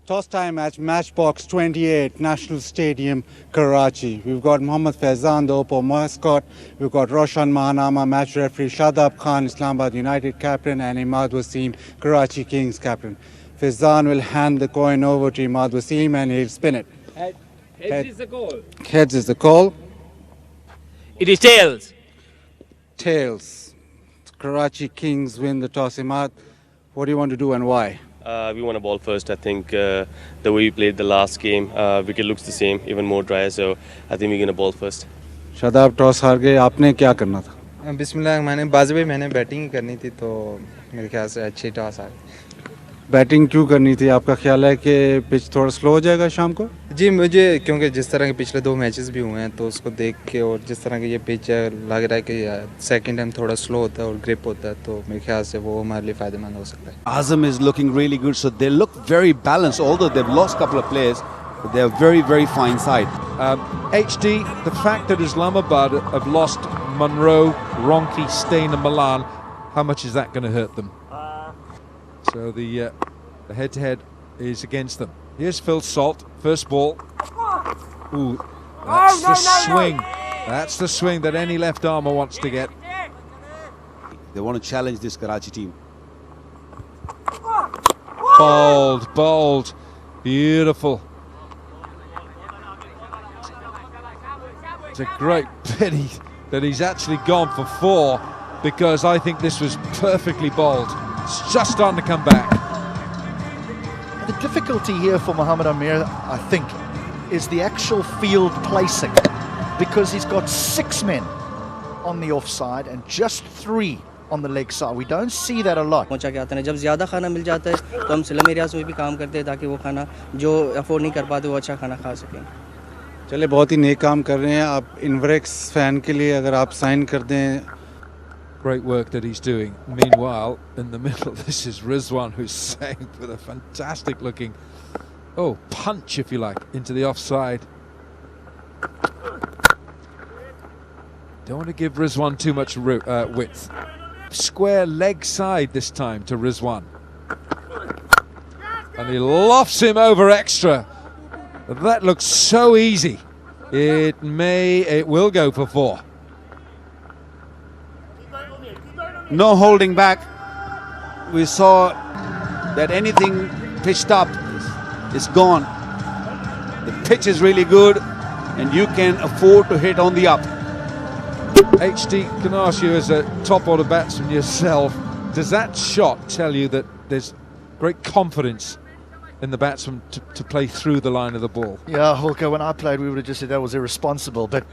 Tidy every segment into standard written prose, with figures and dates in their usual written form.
Toss time match box 28, National Stadium, Karachi. We've got Mohammad Faizan, the Oppo mascot. We've got Roshan Mahanama, match referee, Shadab Khan, Islamabad United captain, and Imad Wasim, Karachi Kings captain. Faizan will hand the coin over to Imad Wasim and he'll spin it. Heads is the goal. Heads is the call. It is tails. Tails. Karachi Kings win the toss. Imad, what do you want to do and why? We want to ball first. I think the way we played the last game, wicket looks the same, even more dry. So I think we're going to ball first. Shadab toss हार गए, आपने क्या करना था? बिस्मिल्लाह, मैंने batting करनी थी तो मेरे ख्याल से अच्छी टॉस आ गई। बैटिंग क्यों करनी थी? आपका ख्याल है कि पिच थोड़ा स्लो हो जाएगा शाम को? जी मुझे, क्योंकि जिस तरह के पिछले 2 मैचेस भी हुए हैं तो उसको देख के और जिस तरह की ये पिच लग रहा है कि सेकंड टाइम थोड़ा स्लो होता है और ग्रिप होता है, तो मेरे ख्याल से वो हमारे लिए फ़ायदेमंद हो सकता है। Azam is looking really good, so they look very balanced, although they've lost a couple of players, but they're a very, very fine side. HD, the fact that Islamabad have lost Monroe, Ronchi, Stein and Milan, how much is that going to hurt them? So the head-to-head is against them. Here's Phil Salt, first ball. Ooh, that's the swing. That's the swing that any left armer wants to get. They want to challenge this Karachi team. Bowled, beautiful. It's a great pity that he's actually gone for 4, because I think this was perfectly bowled. It's just starting to come back. The difficulty here for Mohammad Amir, I think, is the actual field placing, because he's got 6 men on the offside and just 3 on the leg side. We don't see that a lot. पहुंचा के आते हैं, जब ज़्यादा खाना मिल जाता है तो हम स्लम एरियाज़ में भी काम करते हैं ताकि वो खाना जो अफोर्ड नहीं कर पाते वो अच्छा खाना खा सकें। चले, बहुत ही नेक काम कर रहे हैं आप। इनवरेक्स फैन के लिए अगर आप साइन कर दें। Great work that he's doing. Meanwhile, in the middle, this is Rizwan who's saying with a fantastic looking, punch if you like, into the offside. Don't want to give Rizwan too much width. Square leg side this time to Rizwan. And he lofts him over extra. That looks so easy. It will go for 4. No holding back. We saw that anything pitched up is gone. The pitch is really good and you can afford to hit on the up. HD, can I ask you, as a top order batsman yourself, does that shot tell you that there's great confidence in the batsman to play through the line of the ball? Yeah, Hulka, when I played we would have just said that was irresponsible, but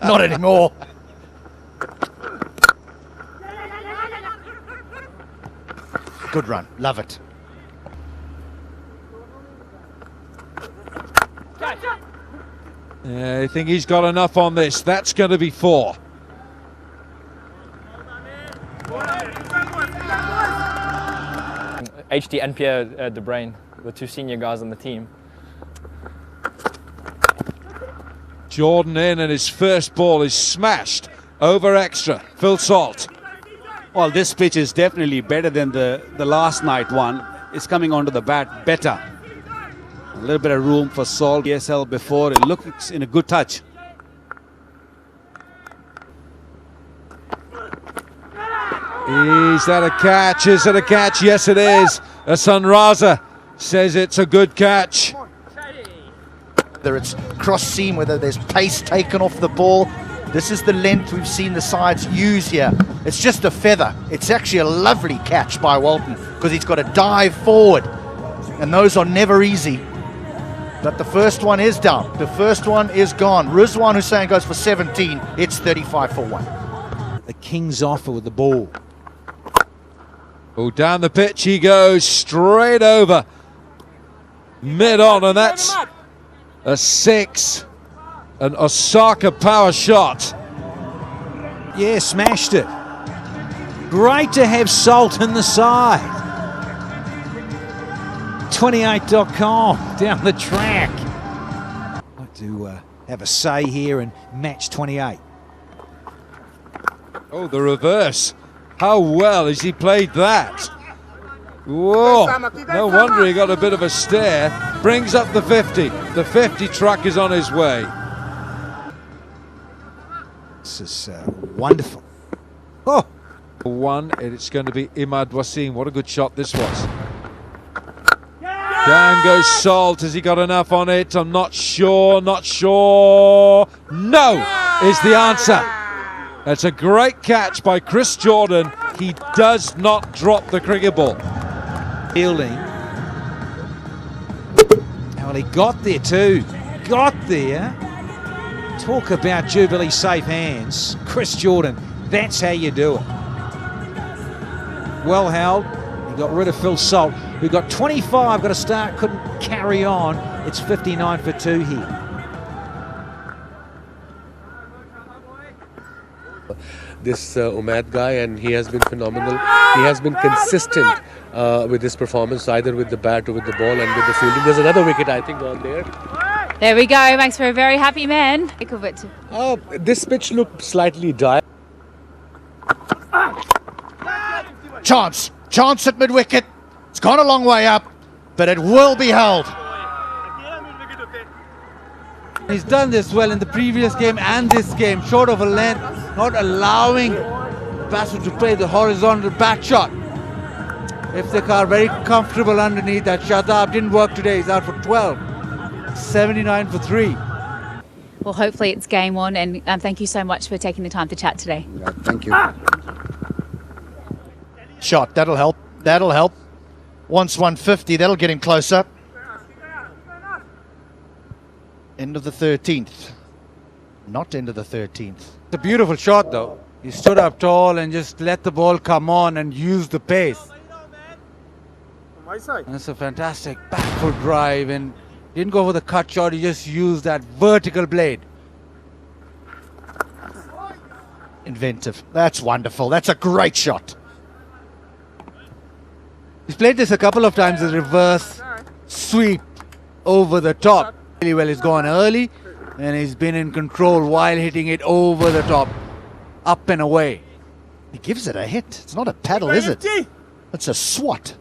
not anymore. Good run, love it. I think he's got enough on this. That's going to be 4. HD and Pierre De Bruyne, the 2 senior guys on the team. Jordan in, and his first ball is smashed over extra. Phil Salt. Well, this pitch is definitely better than the last night one. It's coming onto the bat better. A little bit of room for Salt. PSL before, it looks in a good touch. Is that a catch? Is it a catch? Yes, it is. Sunraza says it's a good catch. Whether it's cross seam, whether there's pace taken off the ball, this is the length we've seen the sides use here. It's just a feather. It's actually a lovely catch by Walton because he's got to dive forward, and those are never easy. But the first one is down. The first one is gone. Rizwan Hussain goes for 17. It's 35 for 1. The Kings offer with the ball. Oh, down the pitch he goes, straight over mid-on, and that's a 6. An Osaka power shot. Yeah, smashed it. Great to have Salt in the side. 28.com down the track. I'd like to have a say here and match 28. Oh, the reverse. How well has he played that? Whoa, no wonder he got a bit of a stare. Brings up the 50. The 50 truck is on his way. This is wonderful. Oh, one, it's going to be Imad Wasim. What a good shot this was. Down goes Salt. Has he got enough on it? I'm not sure, not sure. No is the answer. That's a great catch by Chris Jordan. He does not drop the cricket ball. fielding. Well, he got there too. Got there. Talk about Jubilee safe hands. Chris Jordan, that's how you do it. Well held. He got rid of Phil Salt, who got 25, got to start, couldn't carry on. It's 59 for 2 here. This Umad guy, and he has been phenomenal. He has been consistent with his performance, either with the bat or with the ball and with the fielding. There's another wicket, I think, on there. There we go. Makes for a very happy man. This pitch looked slightly dire. Chance at mid-wicket. It's gone a long way up, but it will be held. He's done this well in the previous game and this game, short of a length, not allowing the batsman to play the horizontal bat shot. Iftikhar very comfortable underneath that. Shadab didn't work today, he's out for 12. 79 for 3. Well, hopefully it's game on, and thank you so much for taking the time to chat today. Thank you. Shot, that'll help. That'll help. Wants 150, that'll get him closer. End of the 13th. Not end of the 13th. It's a beautiful shot though. He stood up tall and just let the ball come on and use the pace. That's a fantastic back foot drive, and didn't go for the cut shot, he just used that vertical blade. Inventive. That's wonderful. That's a great shot. He's played this a couple of times, a reverse sweep over the top. Really well, he's gone early and he's been in control while hitting it over the top, up and away. He gives it a hit. It's not a paddle, is it? It's a swat.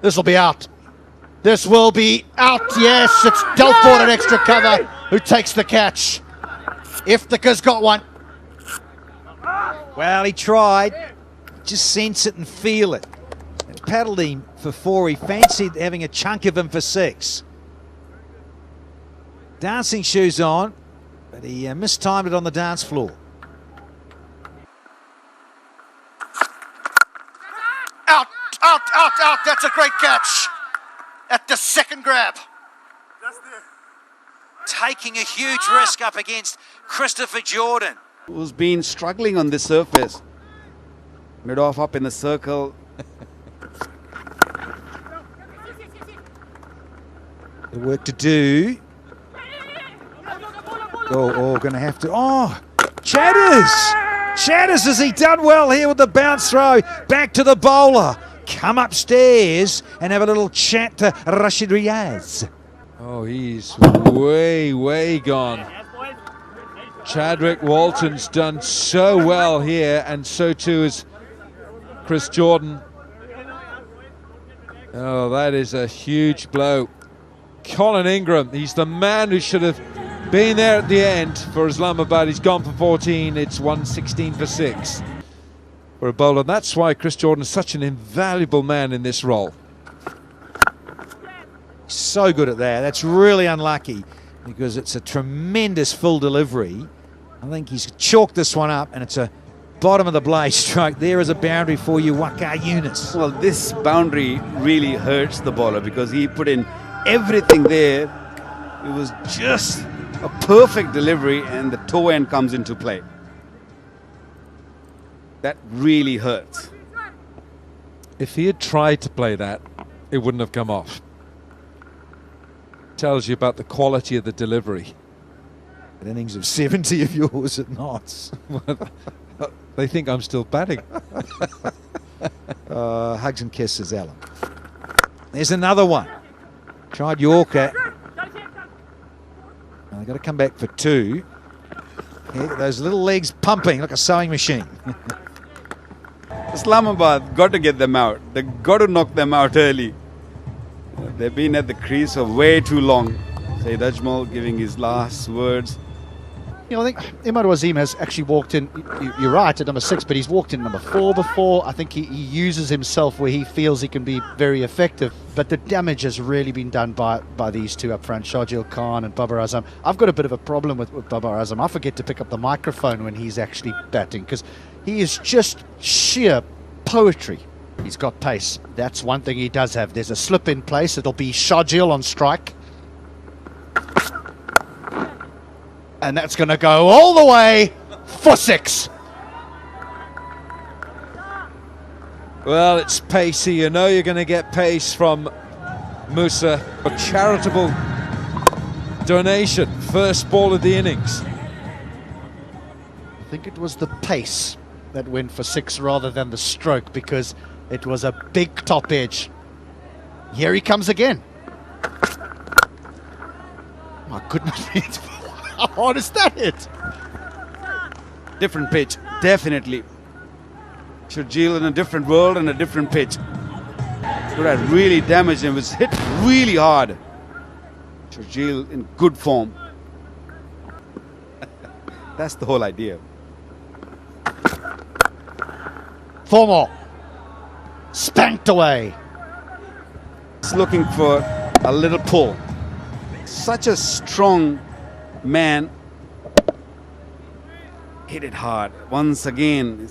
This will be out. This will be out. Yes, it's Delford at extra cover who takes the catch. Iftikhar's got one. Well, he tried. Just sense it and feel it. It paddled him for 4. He fancied having a chunk of him for 6. Dancing shoes on, but he mistimed it on the dance floor. Out. That's a great catch. At the second grab. Taking a huge risk up against Christopher Jordan, who's been struggling on this surface. Mid off up in the circle. The work to do. Going to have to. Chatters, has he done well here with the bounce throw? Back to the bowler. Come upstairs and have a little chat to Rashid Riaz. Oh, he's way gone. Chadwick Walton's done so well here, and so too is Chris Jordan. Oh, that is a huge blow. Colin Ingram, he's the man who should have been there at the end for Islamabad. He's gone for 14. It's 116 for 6 for a bowler. That's why Chris Jordan is such an invaluable man in this role. So good at that. That's really unlucky because it's a tremendous full delivery. I think he's chalked this one up, and it's a bottom of the blade stroke. There is a boundary for you, Waqar Yunus. Well, this boundary really hurts the bowler because he put in everything there. It was just a perfect delivery, and the toe end comes into play. That really hurts. If he had tried to play that, it wouldn't have come off. Tells you about the quality of the delivery. An innings of 70 of yours at knots. They think I'm still batting. Hugs and kisses, Alan. There's another one. Tried Yorker. They've got to come back for 2. Yeah, those little legs pumping like a sewing machine. Islamabad got to get them out. They got to knock them out early. They've been at the crease for way too long. Saeed Ajmal giving his last words. You know, I think Imad Wasim has actually walked in, you're right, at number 6, but he's walked in number 4 before. I think he uses himself where he feels he can be very effective, but the damage has really been done by these two up front, Shahjeel Khan and Babar Azam. I've got a bit of a problem with Babar Azam. I forget to pick up the microphone when he's actually batting because he is just sheer poetry. He's got pace. That's one thing he does have. There's a slip in place. It'll be Shahjeel on strike. And that's going to go all the way for 6. Well, it's pacey. You know you're going to get pace from Musa. A charitable donation. First ball of the innings. I think it was the pace that went for 6 rather than the stroke because it was a big top edge. Here he comes again. My goodness. How hard is that hit? Different pitch, definitely. Shahjeel in a different world and a different pitch. Could have really damaged him. It was hit really hard. Shahjeel in good form. That's the whole idea. 4 more. Spanked away. He's looking for a little pull. Such a strong man. Hit it hard. Once again,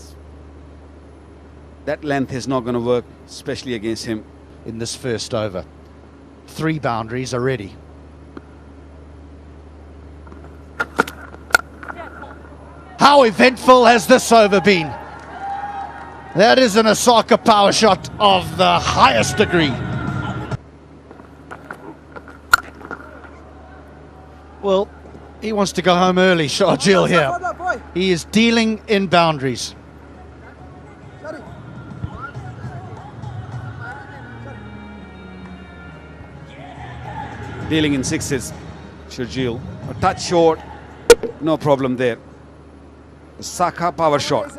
that length is not going to work, especially against him. In this first over. 3 boundaries already. How eventful has this over been? That is an Osaka power shot of the highest degree. Well, he wants to go home early, Shahjeel here. He is dealing in boundaries. Dealing in 6s, Shahjeel. A touch short, no problem there. Osaka power shot.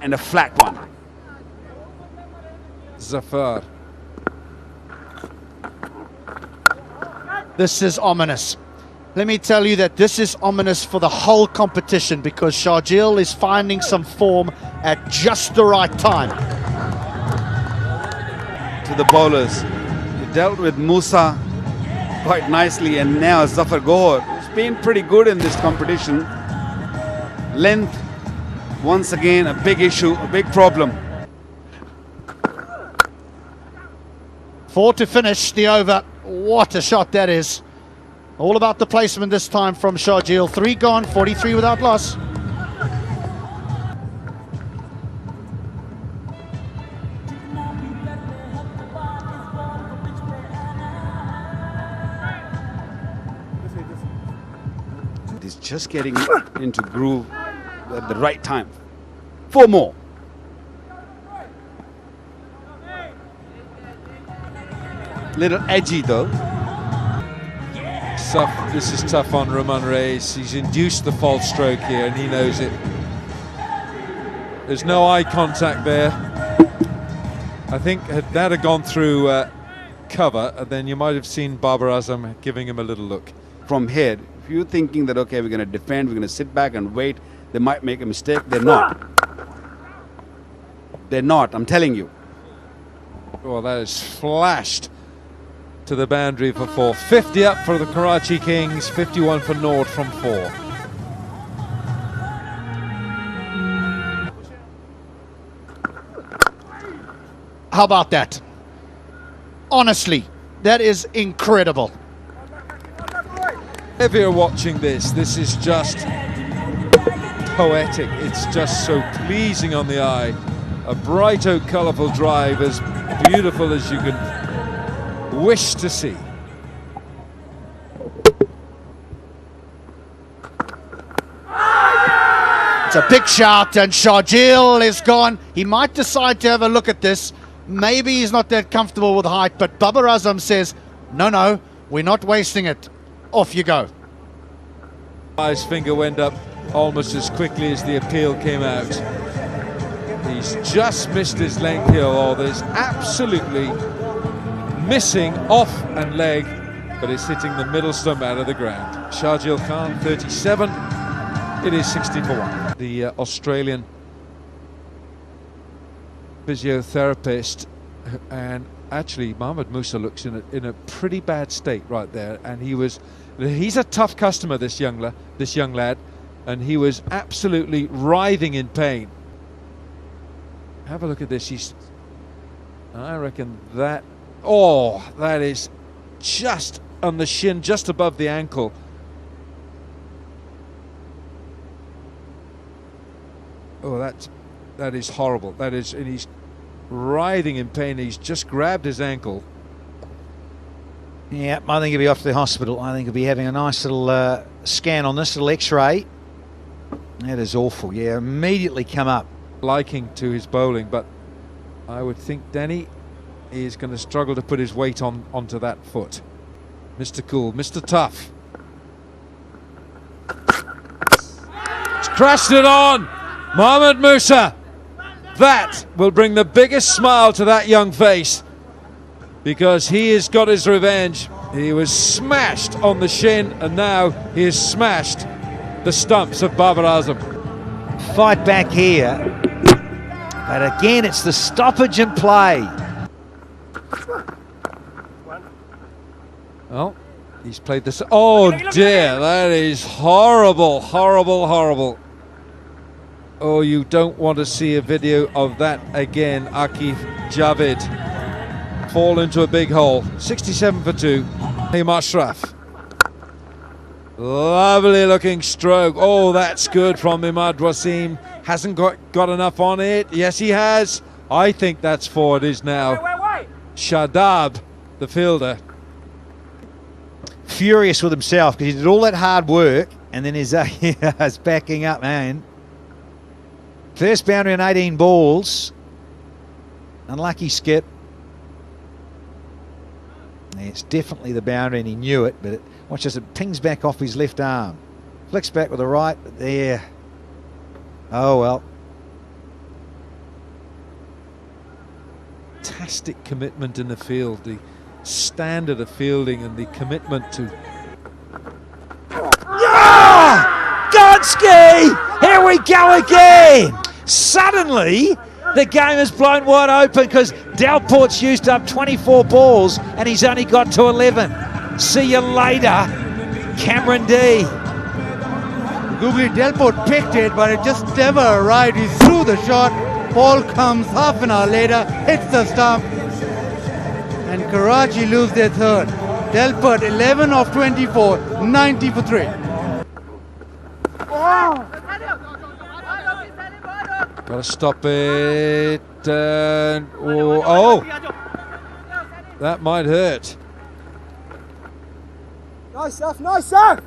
And a flat one. Zafar. This is ominous. Let me tell you that this is ominous for the whole competition because Shahjeel is finding some form at just the right time. To the bowlers. He dealt with Musa quite nicely and now Zafar Gohar. It's been pretty good in this competition. Length, once again, a big issue, a big problem. 4 to finish the over. What a shot that is. All about the placement this time from Shahjeel. 3 gone, 43 without loss. He's just getting into groove at the right time. 4 more. Little edgy though. This is tough on Roman Reis. He's induced the false stroke here and he knows it. There's no eye contact there. I think had that had gone through cover, then you might have seen Babar Azam giving him a little look. From here, if you're thinking that, okay, we're going to defend, we're going to sit back and wait, they might make a mistake. They're not. They're not, I'm telling you. Well, that is flashed to the boundary for 4. 50 up for the Karachi Kings, 51 for Nord from 4. How about that? Honestly, that is incredible. If you're watching this is just poetic. It's just so pleasing on the eye. A bright, colourful drive, as beautiful as you can wish to see. It's a big shout and Shahjeel is gone. He might decide to have a look at this. Maybe he's not that comfortable with height, but Babar Azam says, no, we're not wasting it. Off you go. His finger went up almost as quickly as the appeal came out. He's just missed his length here. Oh, there's absolutely missing off and leg, but it's hitting the middle stump out of the ground. Shahjil Khan, 37. It is 60 for 1. The Australian physiotherapist, and actually Mohamed Musa looks in a pretty bad state right there, and he's a tough customer, this young lad, and he was absolutely writhing in pain. Have a look at this. I reckon that is just on the shin, just above the ankle. Oh, that is horrible. That is, and he's writhing in pain. He's just grabbed his ankle. Yeah, I think he'll be off to the hospital. I think he'll be having a nice little scan on this, little x-ray. That is awful. Yeah, immediately come up. Liking to his bowling, but I would think Danny is going to struggle to put his weight onto that foot. Mr. Cool, Mr. Tough. He's crashed it on! Mohamed Musa! That will bring the biggest smile to that young face, because he has got his revenge. He was smashed on the shin, and now he has smashed the stumps of Babar Azam. Fight back here, but again it's the stoppage and play. Well, he's played this. Oh dear, that is horrible, horrible, horrible. Oh, you don't want to see a video of that again. Akif Javed fall into a big hole. 67 for 2. Him Ashraf. Lovely looking stroke. Oh, that's good from Imad Wasim. Hasn't got enough on it. Yes, he has. I think that's 4. It is now. Shadab, the fielder. Furious with himself because he did all that hard work, and then his backing up, man. First boundary on 18 balls. Unlucky skip. It's definitely the boundary, and he knew it, but watch as it pings back off his left arm. Flicks back with the right, but there. Oh well. Fantastic commitment in the field, the standard of fielding and the commitment to... Ah! Gonski! Here we go again! Suddenly, the game is blown wide open because Delport's used up 24 balls and he's only got to 11. See you later, Cameron D. Googly Delport picked it, but it just never arrived. He threw the shot. Ball comes half an hour later, hits the stump, and Karachi lose their third. Delport 11 of 24, 90 for 3. Gotta stop it. Oh, that might hurt. Nice stuff, nice stuff.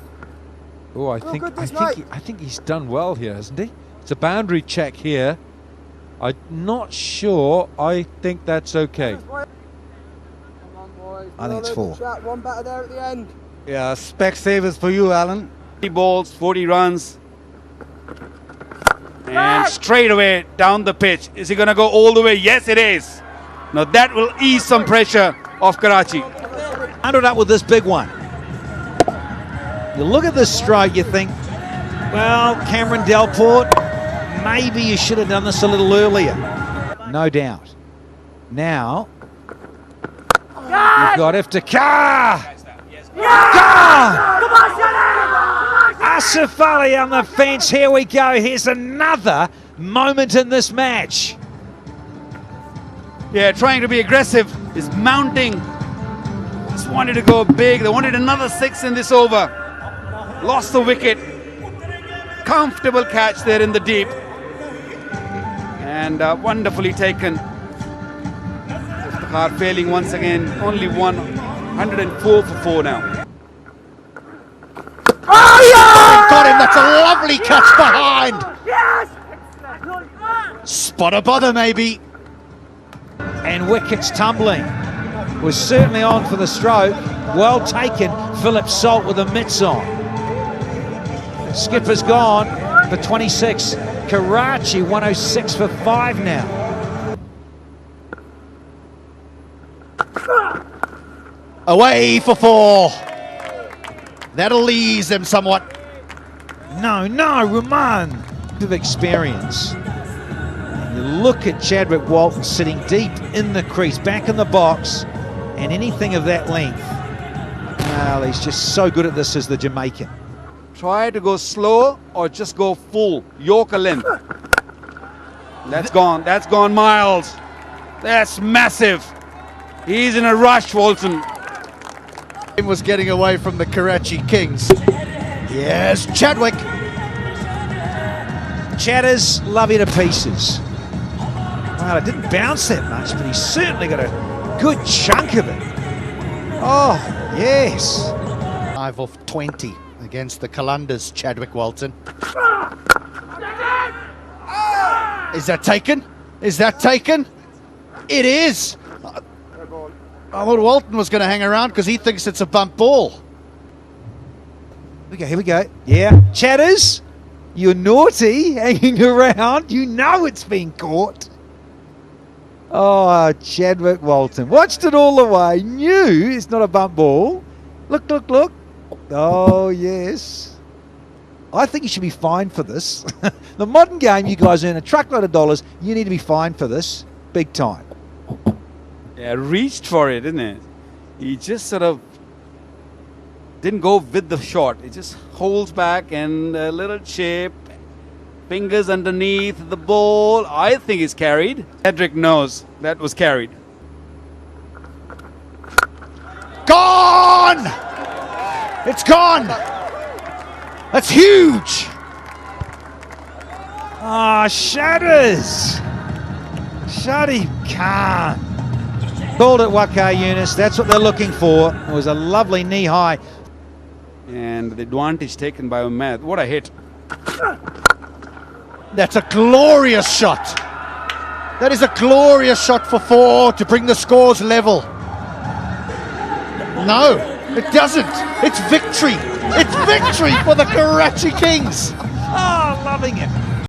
Oh, I think he's done well here, hasn't he? It's a boundary check here. I'm not sure. I think that's okay. I think it's 4. One batter there at the end. Yeah, spec savers for you, Alan. 40 balls, 40 runs. And straight away down the pitch. Is he going to go all the way? Yes, it is. Now that will ease some pressure off Karachi. Ended up with this big one. You look at this strike, you think, well, Cameron Delport, maybe you should have done this a little earlier. No doubt. Now, you've got Iftikhar. Asif Ali on the fence. Here we go. Here's another moment in this match. Yeah, trying to be aggressive. Is mounting. Just wanted to go big. They wanted another 6 in this over. Lost the wicket. Comfortable catch there in the deep. And wonderfully taken. Iftikhar failing once again. Only 104 for 4 now. Oh, yeah! Got him. That's a lovely catch behind. Yes! Spot a bother, maybe. And wickets tumbling. Was certainly on for the stroke. Well taken. Philip Salt with the mitts on. Skipper's gone for 26. Karachi 106 for 5 now. Away for 4. That'll ease them somewhat. No, Rahman. Of experience. And you look at Chadwick Walton sitting deep in the crease, back in the box, and anything of that length. Well, he's just so good at this as the Jamaican. Try to go slow or just go full. Yorker length. That's gone miles. That's massive. He's in a rush, Walton. He was getting away from the Karachi Kings. Yes, Chadwick. Chatters love you to pieces. Well, it didn't bounce that much, but he's certainly got a good chunk of it. Oh, yes. 5 of 20 against the Kalandas, Chadwick Walton. Is that taken? Is that taken? It is. I thought Walton was going to hang around because he thinks it's a bump ball. Here we go. Yeah. Chatters, you're naughty hanging around. You know it's been caught. Oh, Chadwick Walton. Watched it all the way. Knew it's not a bump ball. Look, look, look. Oh, yes. I think you should be fined for this. The modern game, you guys earn a truckload of dollars. You need to be fined for this. Big time. Yeah, reached for it, isn't it? He just sort of didn't go with the shot. It just holds back and a little chip. Fingers underneath the ball. I think it's carried. Cedric knows that was carried. Gone! It's gone! That's huge! Ah, Shatters! Shadi Khan. Called it Waka Yunus. That's what they're looking for. It was a lovely knee high. And the advantage taken by Umaid. What a hit. That's a glorious shot. That is a glorious shot for 4 to bring the scores level. No, it doesn't. It's victory. It's victory for the Karachi Kings. Oh, loving it.